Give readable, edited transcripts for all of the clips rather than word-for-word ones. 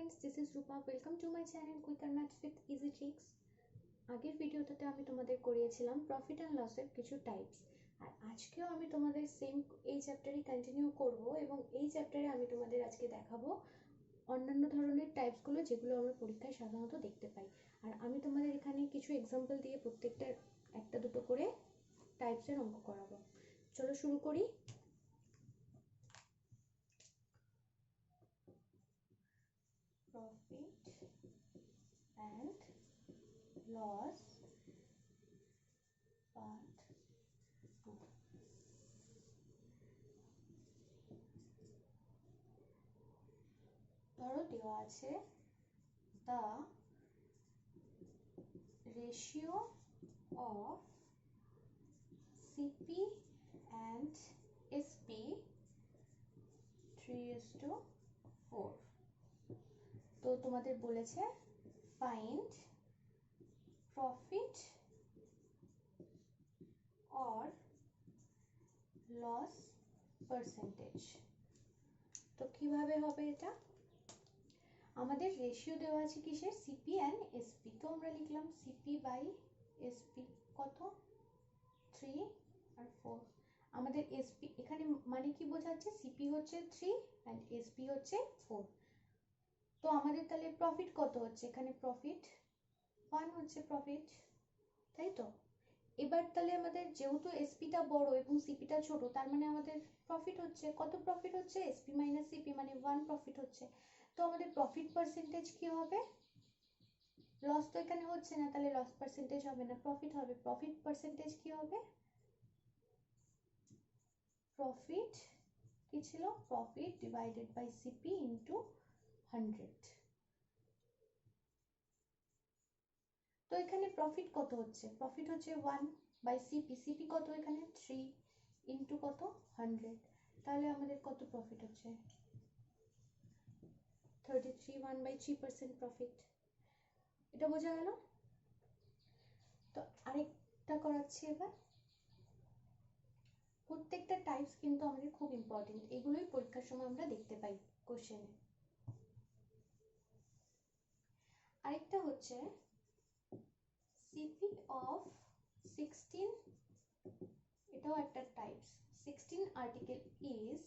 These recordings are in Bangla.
friends, this is Rupa. Welcome to my channel Quick and Maths with Easy Tricks. আগের ভিডিওতে আমি তোমাদের করিয়েছিলাম প্রফিট এন্ড লসের কিছু টাইপস, আর আজকেও আমি তোমাদের সেম এই চ্যাপ্টারই কন্টিনিউ করব এবং এই চ্যাপ্টারে আমি তোমাদের আজকে দেখাবো অন্যান্য ধরনের টাইপসগুলো যেগুলো আমরা পরীক্ষায় সাধারণত দেখতে পাই। আর আমি তোমাদের এখানে কিছু এক্সাম্পল দিয়ে প্রত্যেকটা একটা দুটো করে টাইপসের অঙ্ক করাবো। চলো শুরু করি। Profit and loss part 2. ধরো দেওয়া আছে the ratio of CP and SP 3:4. তো তোমাদের বলেছে find profit or loss percentage. তো কিভাবে হবে এটা? আমাদের রেশিও দেওয়া আছে কিসের? CP and SP. তো আমরা লিখলাম সিপি বাই এসপি কত 3 আর 4। আমাদের এসপি এখানে মানে কি বোঝাচ্ছে? সিপি হচ্ছে 3 এন্ড এসপি হচ্ছে 4। তো আমাদের তাহলে প্রফিট কত হচ্ছে? এখানে প্রফিট 1 হচ্ছে প্রফিট, তাই তো। এবার তাহলে আমাদের যেহেতু এসপিটা বড় এবং সিপিটা ছোট, তার মানে আমাদের প্রফিট হচ্ছে কত? প্রফিট হচ্ছে এসপি মাইনাস সিপি মানে 1 প্রফিট হচ্ছে। তো আমাদের প্রফিট পার্সেন্টেজ কি হবে? লস তো এখানে হচ্ছে না, তাহলে লস পার্সেন্টেজ হবে না, প্রফিট হবে। প্রফিট পার্সেন্টেজ কি হবে? প্রফিট কি ছিল? Profit divided by CP into 100। তো এখানে প্রফিট কত হচ্ছে? প্রফিট হচ্ছে 1 বাই সিপি। সিপি কত এখানে? 3 ইনটু কত? 100। তাহলে আমাদের কত প্রফিট হচ্ছে? 33, 1/3% প্রফিট। এটা বোঝা গেল? তো আরেকটা করাচ্ছি এবার। প্রত্যেকটা টাইপস কিন্তু আমাদের খুব ইম্পর্টেন্ট, এগুলোই পরীক্ষার সময় আমরা দেখতে পাই কোশ্চেনে। আরেকটা হচ্ছে সিপি অফ 16, এটাও একটা types. 16 article is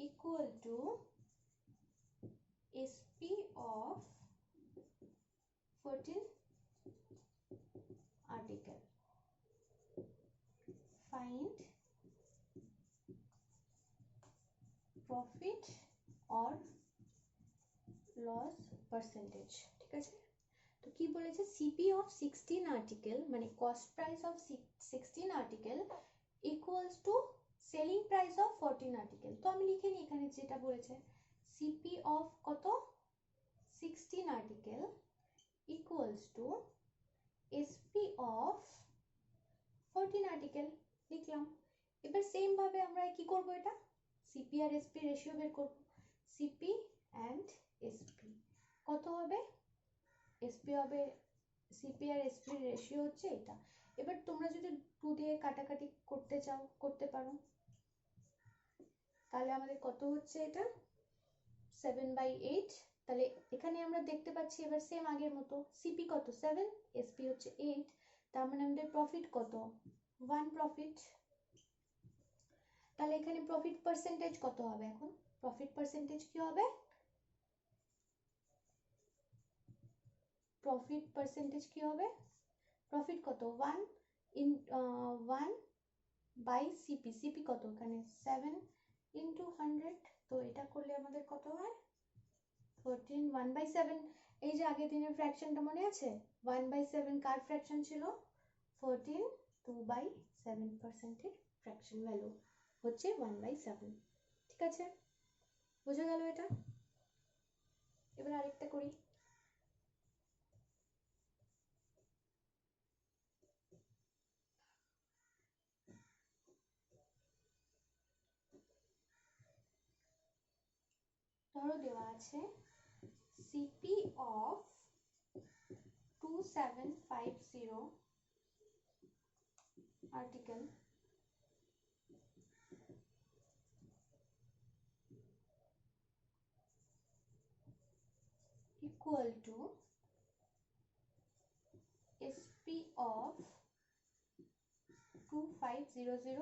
equal to SP of 14 article. Find profit or loss percentage. ঠিক আছে? তো কি বলেছে? সিপি অফ 16 আর্টিকেল মানে cost price of 16 article equals to selling price of 14 article. তো আমি লিখে নিই এখানে যেটা বলেছে, সিপি অফ কত? 16 article equals two SP of 14 article লিখলাম। এবার সেম ভাবে আমরা কি করব? এটা সিপি আর এসপি রেশিও বের করব। সিপি এন্ড এসপি কত হবে? এসপি হবে, সিপি আর এসপি রেশিও হচ্ছে এটা। এবার তোমরা যদি 2 দিয়ে কাটাকাটি করতে চাও করতে পারো। তাহলে আমাদের কত হচ্ছে? এটা 7/8। তাহলে এখানে আমরা দেখতে পাচ্ছি এবার সেম আগের মতো, সিপি কত? 7, এসপি হচ্ছে 8। তার মানে আমাদের প্রফিট কত? 1 প্রফিট। তাহলে এখানে প্রফিট পার্সেন্টেজ কত হবে? এখন প্রফিট পার্সেন্টেজ কি হবে? প্রফিট পার্সেন্টেজ কি হবে? প্রফিট কত? 1 বাই সিপি। সিপি কত এখানে? 7 ইনটু 100। তো এটা করলে আমাদের কত হয়? 14। 1/7। এই যে আগের দিনের ফ্র্যাকশনটা মনে আছে? 1/7 কার ফ্র্যাকশন ছিল? 14। 2/7% এর ফ্র্যাকশন ভ্যালু হচ্ছে 1/7। ঠিক আছে, বোঝা গেল এটা? এবার আরেকটা করি। ধরো দেওয়া আছে CP of 2750 article equal to SP of 2500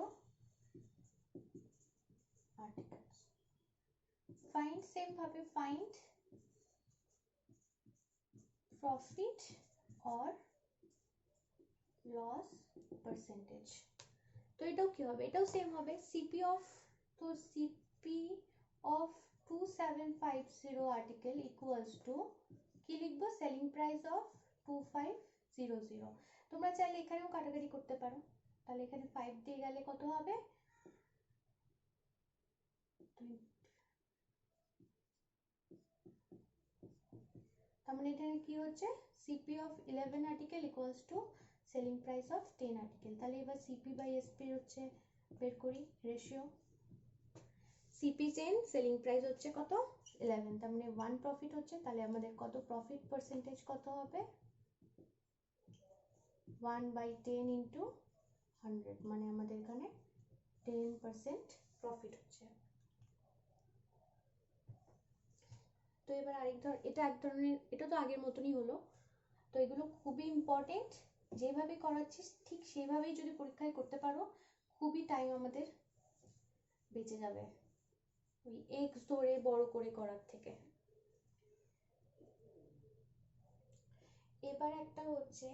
articles. Find same ভাবে find profit or loss percentage. তো এটাও কি হবে, এটাও সেম হবে CP of, তো CP of 2750 article equals to কি লিখবো, সেলিং প্রাইস অফ 2500। তোমরা চাইলে এখানেও কাটাকাটি করতে পারো, তাহলে এখানে 5 দিয়ে গেলে কত হবে, তার মানে এখানে কি হচ্ছে, CP of 11 article equals to selling price of 10 article। তাহলে এবার CP by SP হচ্ছে বের করি রেশিও, CP 10 সেলিং প্রাইস হচ্ছে কত 11, তার মানে 1 প্রফিট হচ্ছে, তাহলে আমাদের কত প্রফিট পার্সেন্টেজ কত হবে, 1/10 ইন্টু 100, মানে আমাদের এখানে 10% প্রফিট হচ্ছে। তো এবার আরেক ধর, এটা এক ধরনের, এটা তো আগের মতনই হলো। তো এগুলো খুবই ইম্পর্টেন্ট, যেভাবে করাচ্ছিস ঠিক সেভাবেই যদি পরীক্ষায় করতে পারো খুবই টাইম আমাদের বেঁচে যাবে, ওই এক্স ধরে বড় করে করার থেকে। এবার একটা হচ্ছে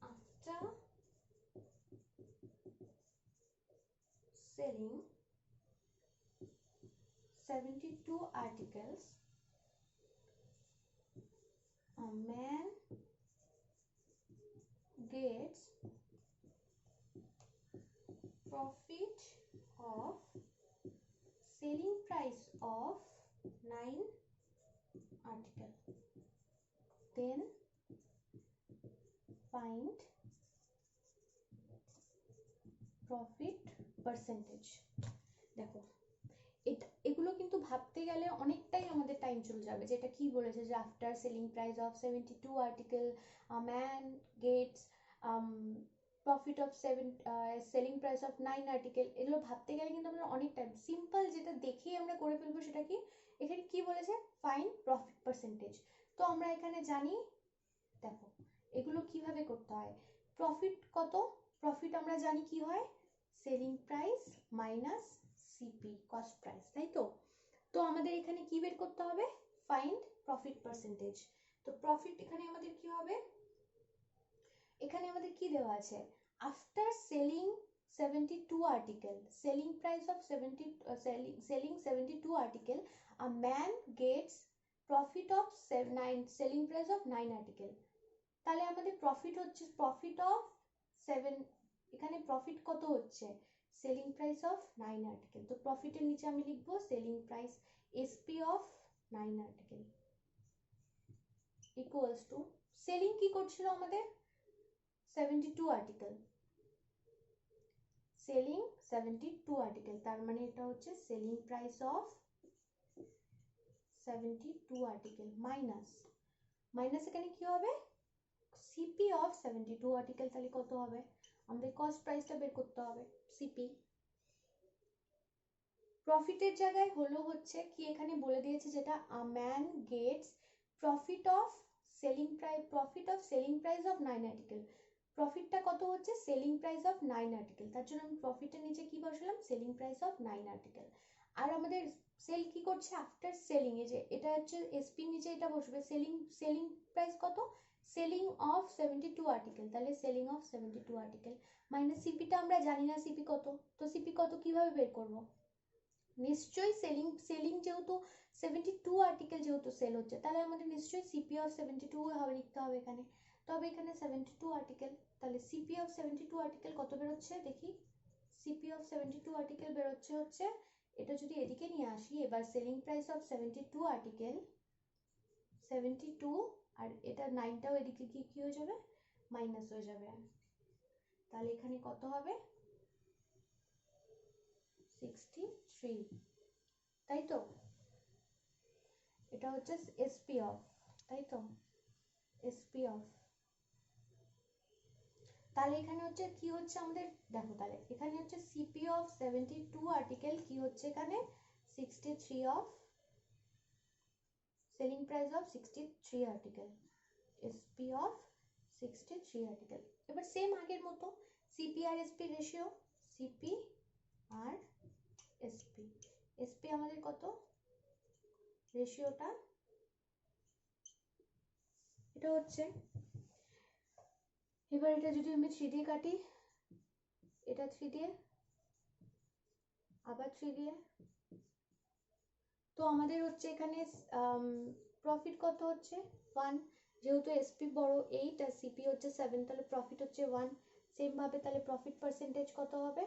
after selling 72 articles, a man gets profit of selling price of 9 article, then find profit percentage। দেখো এটা, এগুলো কিন্তু ভাবতে গেলে অনেকটাই আমাদের টাইম চলে যাবে, যেটা কি বলেছে যে after selling price of 72 article a man gets profit of selling price of 9 article, এগুলো ভাবতে গেলে কিন্তু আমরা অনেক টাইম, সিম্পল যেটা দেখেই আমরা করে ফেলবো সেটা কি, এখানে কি বলেছে ফাইন্ড প্রফিট পার্সেন্টেজ। তো আমরা এখানে জানি, দেখো এগুলো কিভাবে করতে হয়, প্রফিট কত, প্রফিট আমরা জানি কি হয়, selling price minus CP cost price, তাই তো। তো আমাদের এখানে কি বের করতে হবে, ফাইন্ড প্রফিট পার্সেন্টেজ। তো প্রফিট এখানে আমাদের কি হবে, এখানে আমাদের কি দেওয়া আছে, after selling 72 article, selling price of 72 article, a man gets profit of 9, selling price of 9 article. তাহলে আমাদের প্রফিট হচ্ছে প্রফিট অফ 7, এখানে প্রফিট কত হচ্ছে, সেলিং প্রাইস অফ 9 আর্টিকেল। তো প্রফিটের নিচে আমি লিখবো selling price SP of 9 article equals to, selling কি করছিল আমাদের 72 আর্টিকেল, সেলিং 72 আর্টিকেল, তার মানে এটা হচ্ছে selling price of 72 article minus, minus এখানে কি হবে সিপি অফ 72 আর্টিকেল, তাহলে কত হবে, আমাদের কস্ট প্রাইসটা বের করতে হবে, সিপি। প্রফিটের জায়গায় হলো হচ্ছে কি, এখানে বলে দিয়েছে যেটা a man gets profit of selling price, profit of selling price of 9 article, প্রফিটটা কত হচ্ছে সেলিং প্রাইস অফ 9 আর্টিকেল, তার জন্য আমি প্রফিটের নিচে কি বসালাম, সেলিং প্রাইস অফ 9 আর্টিকেল। আর আমাদের সেল কি করছে আফটার সেলিং, এই যে এটা হচ্ছে এসপি নিচে এটা বসবে, সেলিং, সেলিং প্রাইস কত, সেলিং অফ 72 আর্টিকেল, তাহলে সেলিং অফ 72 আর্টিকেল মাইনাস সিপিটা আমরা জানি না সিপি কত, তো সিপি কত কিভাবে বের করব, নিশ্চয়ই সেলিং, সেলিং যেহেতু 72 আর্টিকেল যেহেতু সেল হচ্ছে, তাহলে আমাদের নিশ্চয়ই সিপি অফ 72 হবে, লিখতে হবে এখানে। তবে এখানে 72 আর্টিকেল, তাহলে সিপি অফ 72 আর্টিকেল কত বেরোচ্ছে দেখি, সিপি অফ 72 আর্টিকেল বেরোচ্ছে হচ্ছে, এটা যদি এদিকে নিয়ে আসি, এবার সেলিং প্রাইস অফ 72 আর্টিকেল 72, আর এটা 9টাও এদিকে কি কি হয়ে যাবে, মাইনাস হয়ে যাবে, তাহলে এখানে কত হবে 63, তাই তো, এটা হচ্ছে এসপি অফ, তাই তো এসপি অফ। তাহলে এখানে হচ্ছে কি হচ্ছে আমাদের, দেখো তাহলে এখানে হচ্ছে সিপি অফ 72 আর্টিকেল কি হচ্ছে এখানে 63 of selling price of 63 article, SP of 63 article. এবার সেম আগের মতো সিপি আর এসপি রেশিও, সিপি আর এসপি, এসপি আমাদের কত, রেশিওটা এটা হচ্ছে, এবার এটা যদি আমি 3 দিয়ে কাটি, এটা 3 দিয়ে, আবার 3 দিয়ে, তো আমাদের হচ্ছে এখানে প্রফিট কত হচ্ছে 1, যেহেতু এসপি বড় 8 আর সিপি হচ্ছে 7, তাহলে প্রফিট হচ্ছে 1। সেম ভাবে তাহলে প্রফিট পার্সেন্টেজ কত হবে,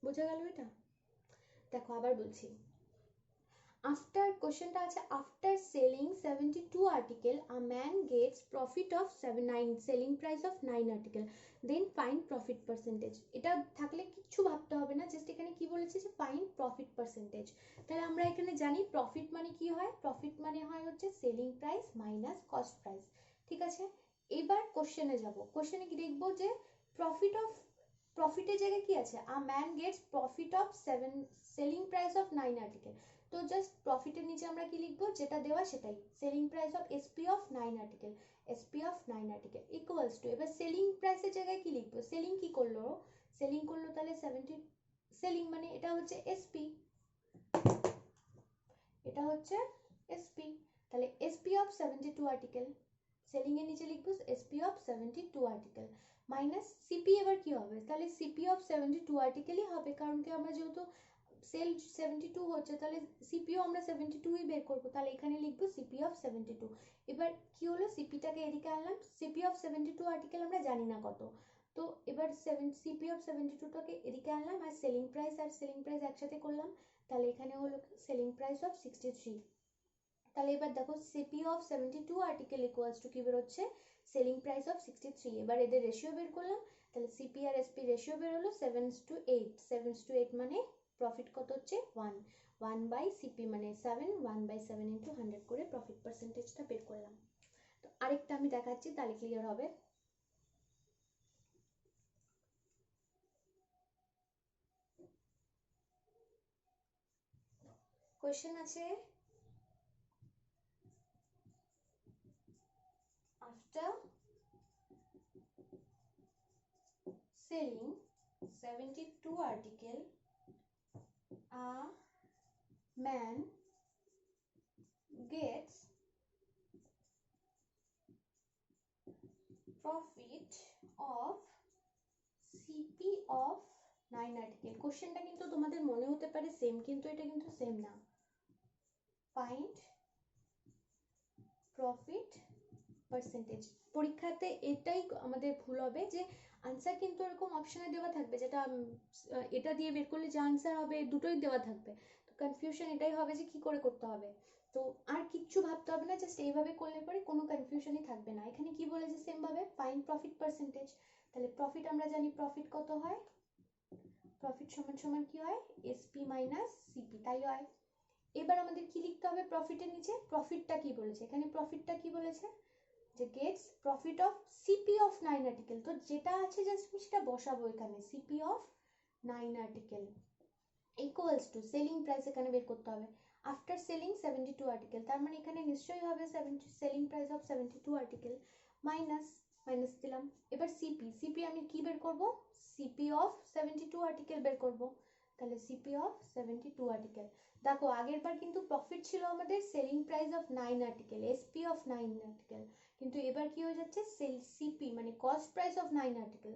বোঝা গেল এটা? দেখো আবার বলছি, after কোশ্চেনটা আছে after selling 72 article a man gets profit of 9 selling price of 9 article then find profit percentage। এটা থাকলে কিচ্ছু ভাবতে হবে না, জাস্ট এখানে কি বলেছে যে find profit percentage। তাহলে আমরা এখানে জানি প্রফিট মানে কি হয়, প্রফিট মানে হয় হচ্ছে selling price minus cost price, ঠিক আছে। এবার কোশ্চেনে যাব, কোশ্চেনে কি দেখবো যে প্রফিট অফ, প্রফিটের জায়গায় কি আছে, a man gets profit of 7 selling price of 9 article, তো জাস্ট প্রফিটের নিচে আমরা কি লিখবো, যেটা দেওয়া সেটাই, selling price of SP of 9 article, SP of 9 article equals to, এবার সেলিং প্রাইসের জায়গায় কি লিখবো, সেলিং কি করলো, সেলিং করলো তাহলে 70, সেলিং মানে এটা হচ্ছে এসপি, এটা হচ্ছে এসপি, তাহলে এসপি অফ 72 আর্টিকেল, সেলিং এর নিচে লিখবো SP of 72 article minus CP, এবার কি হবে, তাহলে সিপি অফ 72 আর্টিকেলই হবে, কারণ কি আমরা যেহেতু সেল 72 হচ্ছে, তাহলে সিপিও আমরা 72ই বের করবো, তাহলে এখানে লিখবো সিপি অফ 72। এবার কি হলো, সিপিটাকে এদিকে আনলাম, সিপি অফ 72 আর্টিকেল আমরা জানি না কত, তো এবার সিপি অফ 72টাকে এদিকে আনলাম, আর সেলিং প্রাইস একসাথে করলাম, তাহলে এখানে হলো সেলিং প্রাইস অফ 63। তাহলে এবার দেখো CP of 72 article equals two কি বেরোচ্ছে, সেলিং প্রাইস অফ 63। এবার এদের রেশিও বের করলাম, তাহলে সিপি আর এসপি রেশিও বের হলো 7:8, 7:8 মানে প্রফিট কত হচ্ছে 1, 1 বাই সিপি মানে 7, 1/7 ইন্টু 100 করে প্রফিট পার্সেন্টেজটা বের করলাম। তো আরেকটা আমি দেখাচ্ছি তাহলে ক্লিয়ার হবে। কোয়েশ্চেন আছে, after selling 72 article a man gets profit of CP of 9 article. কোশ্চেনটা কিন্তু তোমাদের মনে হতে পারে সেম, কিন্তু এটা কিন্তু সেম না। ফাইন্ড প্রফিট পার্সেন্টেজ, পরীক্ষাতে এটাই আমাদের ভুল হবে যে আনসার কিন্তু এরকম অপশনে দেওয়া থাকবে, যেটা এটা দিয়ে বের করলে যে আনসার হবে দুটোই দেওয়া থাকবে, তো কনফিউশন এটাই হবে যে কি করে করতে হবে। তো আর কিচ্ছু ভাবতে হবে না, জাস্ট এইভাবে করলে পরে কোনো কনফিউশনই থাকবে না। এখানে কি বলেছে সেম ভাবে ফাইন্ড প্রফিট পার্সেন্টেজ, তাহলে প্রফিট আমরা জানি প্রফিট কত হয়, প্রফিট সমান সমান কি হয় এসপি মাইনাস সিপি, তাই হয়। এবার আমাদের কি লিখতে হবে প্রফিটের নিচে, প্রফিটটা কি বলেছে, এখানে প্রফিটটা কি বলেছে যে gets profit of CP of 9 article, তো যেটা আছে জাস্ট সেটা বসাবো এখানে, CP of 9 article equals to selling price এখানে বের করতে হবে আফটার সেলিং 72 আর্টিকেল, তার মানে এখানে নিশ্চয়ই হবে selling price of 72 article minus, minus দিলাম। এবার সিপি, সিপি আমি কি বের করব, সিপি অফ 72 আর্টিকেল বের করব, তাহলে সিপি অফ 72 আর্টিকেল। দেখো আগের বার কিন্তু প্রফিট ছিল আমাদের selling price of 9 article, SP of 9 article, কিন্তু এবার কি হয়ে যাচ্ছে সিপি মানে কস্ট প্রাইস অফ 9 আর্টিকেল।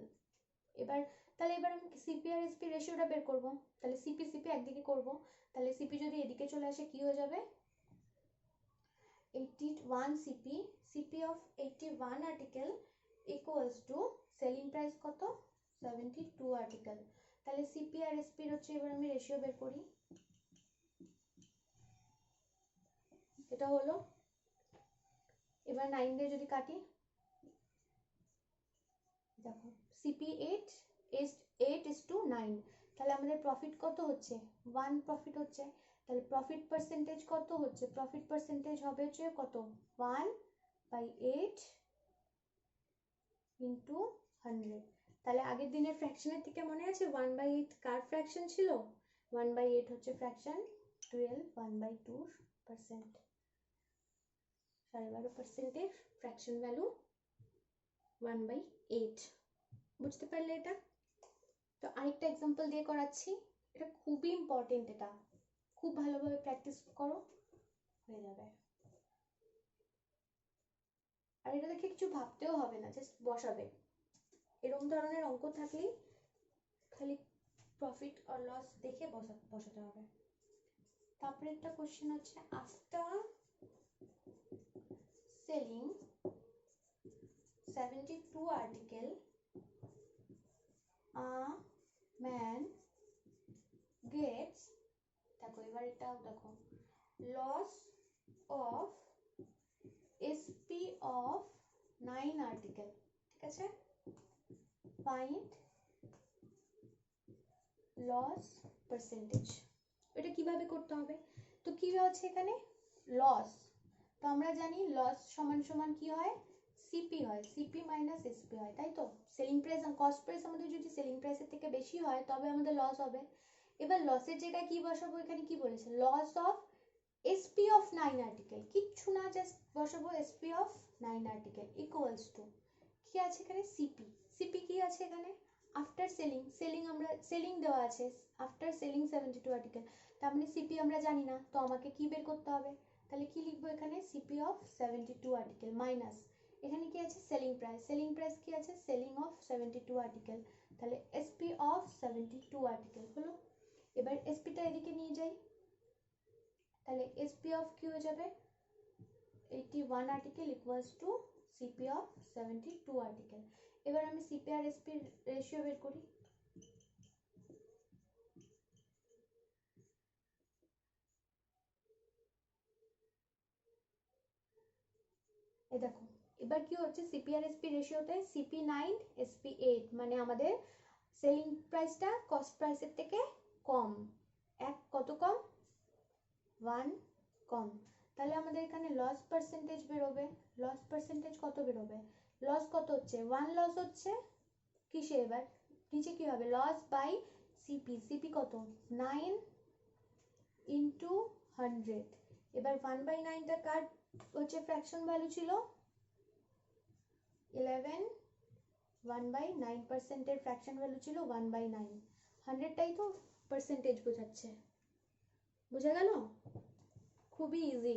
এবার তাহলে এবার আমি সিপি আর এসপি রেশিওটা বের করব, তাহলে সিপি সিপি একদিকে করব, তাহলে সিপি যদি এদিকে চলে আসে কি হয়ে যাবে 81 CP, CP of 81 article equals to selling price কত 72 আর্টিকেল। তাহলে সিপি আর এসপি হচ্ছে, এবার আমি রেশিও বের করি, এটা হলো, এবার 9 দিয়ে যদি কাটি, দেখো সিপি 8 is 9, তাহলে আমাদের প্রফিট কত হচ্ছে 1 প্রফিট হচ্ছে, তাহলে প্রফিট পার্সেন্টেজ কত হচ্ছে, প্রফিট পার্সেন্টেজ হবে হচ্ছে কত 1/8 ইন্টু 100। তাহলে আগের দিনের ফ্র্যাকশনের থেকে মনে আছে 1/8 কার ফ্র্যাকশন ছিল, 1/8 হচ্ছে ফ্র্যাকশন 12 1/2%, 12.5%-এর ফ্র্যাকশন ভ্যালু 1/8। বুঝতে পারলে এটা? তো আরেকটা এক্সাম্পল দিয়ে করাচ্ছি, এটা খুবই ইম্পর্টেন্ট, এটা খুব ভালোভাবে প্র্যাকটিস করো, হয়ে যাবে। আর এটা দেখে কিছু ভাবতেও হবে না, জাস্ট বসাবে। এরকম ধরনের অঙ্ক থাকলেই খালি প্রফিট আর লস দেখে বসাতে হবে। তারপরে একটা কোশ্চেন হচ্ছে, after selling 72 article a man gets, দেখো এবার এটাও দেখো, loss of SP of 9 article, ঠিক আছে, ফাইন্ড লস পার্সেন্টেজ। এটা কিভাবে করতে হবে, তো কি হচ্ছে এখানে লস, তো আমরা জানি লস সমান সমান কি হয়, সিপি হয়, সিপি মাইনাস এসপি হয়, তাই তো। সেলিং প্রাইস আর কস্ট প্রাইস আমাদের যদি সেলিং প্রাইসের থেকে বেশি হয় তবে আমাদের লস হবে। এবার লসের জায়গায় কি বসাবো, এখানে কি বলেছে, loss of SP of 9 article, কিচ্ছু না, জাস্ট বসাবো SP of 9 article equals to কি আছে এখানে সিপি, সিপি কি আছে এখানে আফটার সেলিং, সেলিং আমরা সেলিং দেওয়া আছে আফটার সেলিং 72 article, তার মানে সিপি আমরা জানি না, তো আমাকে কি বের করতে হবে, তাহলে কি লিখবো এখানে সিপি অফ 72 article মাইনাস এখানে কি আছে সেলিং প্রাইস, সেলিং প্রাইস কি আছে সেলিং অফ 72 article, তাহলে SP অফ 72 article হলো। এবার এসপিটা এদিকে নিয়ে যাই, তাহলে SP অফ কি হয়ে যাবে 81 article equals to CP of 72 article। এবার আমি CP আর SP রেশিও বের করি, এই দেখো এবার কি হচ্ছে CP আর SP রেশিওতে CP 9 SP 8, মানে আমাদের সেলিং প্রাইসটা কস্ট প্রাইসের থেকে কম, এক কত কম 1 কম, তাহলে আমাদের এখানে লস পার্সেন্টেজ বেরোবে, লস পার্সেন্টেজ কত বেরোবে, লস কত হচ্ছে 1 লস হচ্ছে কিসে, এবার নিচে কি হবে লস বাই সিপি, সিপি কত 9 ইন্টু 100, এবার 1/9টা কার হচ্ছে ফ্র্যাকশন ভ্যালু ছিল 11, 1/9%-এর ফ্র্যাকশন ভ্যালু ছিল 1/9, 100টাই তো পার্সেন্টেজ বোঝাচ্ছে, বোঝা গেল, খুবই ইজি।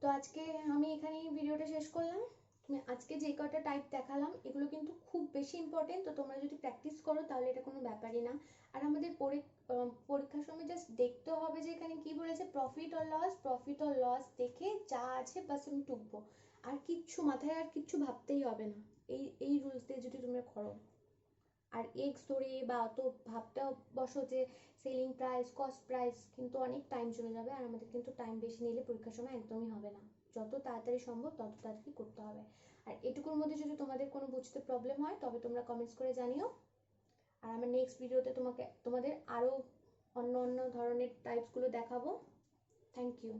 তো আজকে আমি এখানেই ভিডিওটা শেষ করলাম। তুমি আজকে যে কটা টাইপ দেখালাম এগুলো কিন্তু খুব বেশি ইম্পর্টেন্ট, তো তোমরা যদি প্র্যাকটিস করো তাহলে এটা কোনো ব্যাপারই না। আর আমাদের পরীক্ষার সময় জাস্ট দেখতে হবে যে এখানে কি বলেছে profit or loss, profit or loss দেখে যা আছে বাস আমি টুকবো, আর কিচ্ছু মাথায় আর কিচ্ছু ভাবতেই হবে না, এই রুলস দিয়ে যদি তোমরা করো। আর এক্স ধরে বা অত ভাবতে বসো যে সেলিং প্রাইস কস্ট প্রাইস, কিন্তু অনেক টাইম চলে যাবে, আর আমাদের কিন্তু টাইম বেশি নিলে পরীক্ষার সময় একদমই হবে না, যত তাড়াতাড়ি সম্ভব তত তাড়াতাড়ি করতে হবে। আর এটুকুর মধ্যে যদি তোমাদের কোনো বুঝতে প্রবলেম হয় তবে তোমরা কমেন্টস করে জানিও, আর আমার নেক্সট ভিডিওতে তোমাদের আরও অন্য অন্য ধরনের টাইপসগুলো দেখাবো। Thank you.